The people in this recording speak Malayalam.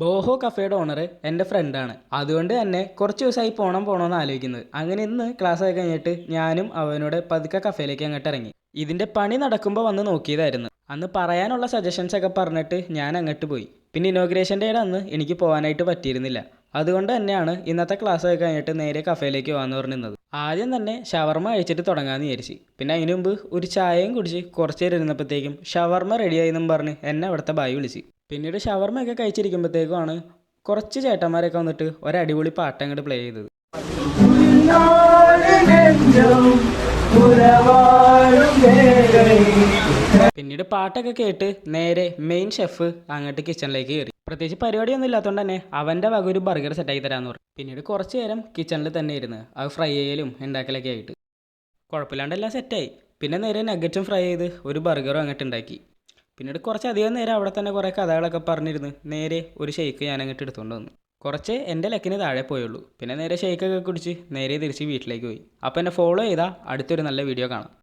ബോഹോ കഫേയുടെ ഓണർ എൻ്റെ ഫ്രണ്ടാണ്. അതുകൊണ്ട് തന്നെ കുറച്ച് ദിവസമായി പോകണമെന്ന് ആലോചിക്കുന്നത്. അങ്ങനെ ഇന്ന് ക്ലാസ് ഒക്കെ കഴിഞ്ഞിട്ട് ഞാനും അവനോട് പതുക്കെ കഫേയിലേക്ക് അങ്ങോട്ട് ഇറങ്ങി. ഇതിൻ്റെ പണി നടക്കുമ്പോൾ വന്ന് നോക്കിയതായിരുന്നു. അന്ന് പറയാനുള്ള സജഷൻസ് ഒക്കെ പറഞ്ഞിട്ട് ഞാൻ അങ്ങോട്ട് പോയി. പിന്നെ ഇനോഗ്രേഷൻ ഡേയുടെ അന്ന് എനിക്ക് പോകാനായിട്ട് പറ്റിയിരുന്നില്ല. അതുകൊണ്ട് തന്നെയാണ് ഇന്നത്തെ ക്ലാസ് ഒക്കെ കഴിഞ്ഞിട്ട് നേരെ കഫേയിലേക്ക് പോകാമെന്ന് പറഞ്ഞിരുന്നത്. ആദ്യം തന്നെ ഷവർമ കഴിച്ചിട്ട് തുടങ്ങാമെന്ന് വിചാരിച്ചു. പിന്നെ അതിന് മുമ്പ് ഒരു ചായയും കുടിച്ച് കുറച്ച് നേരം ഇരുന്നപ്പോഴത്തേക്കും ഷവർമ റെഡിയായി എന്നും പറഞ്ഞ് എന്നെ അവിടുത്തെ ബായി വിളിച്ചു. പിന്നീട് ഷവർമയൊക്കെ കഴിച്ചിരിക്കുമ്പോഴത്തേക്കുമാണ് കുറച്ച് ചേട്ടന്മാരൊക്കെ വന്നിട്ട് ഒരടിപൊളി പാട്ട് അങ്ങോട്ട് പ്ലേ ചെയ്തത്. പിന്നീട് പാട്ടൊക്കെ കേട്ട് നേരെ മെയിൻ ഷെഫ് അങ്ങോട്ട് കിച്ചണിലേക്ക് കയറി. പ്രത്യേകിച്ച് പരിപാടിയൊന്നും ഇല്ലാത്തതുകൊണ്ട് തന്നെ അവൻ്റെ വക ഒരു ബർഗർ സെറ്റാക്കി തരാമെന്ന് പറഞ്ഞു. പിന്നീട് കുറച്ച് നേരം കിച്ചണിൽ തന്നെ ഇരുന്ന് അത് ഫ്രൈ ചെയ്യലും ഉണ്ടാക്കലൊക്കെ ആയിട്ട് കുഴപ്പമില്ലാണ്ടെല്ലാം സെറ്റായി. പിന്നെ നേരെ നഗറ്റ്സും ഫ്രൈ ചെയ്ത് ഒരു ബർഗറും അങ്ങോട്ട് ഉണ്ടാക്കി. പിന്നീട് കുറച്ചധികം നേരം അവിടെ തന്നെ കുറേ കഥകളൊക്കെ പറഞ്ഞിരുന്ന് നേരെ ഒരു ഷെയ്ക്ക് ഞാൻ അങ്ങോട്ട് എടുത്തുകൊണ്ട് വന്നു. കുറച്ച് എൻ്റെ ലക്കിന് താഴെ പോയുള്ളൂ. പിന്നെ നേരെ ഷെയ്ക്കൊക്കെ കുടിച്ച് നേരെ തിരിച്ച് വീട്ടിലേക്ക് പോയി. അപ്പോൾ എന്നെ ഫോളോ ചെയ്താൽ അടുത്തൊരു നല്ല വീഡിയോ കാണാം.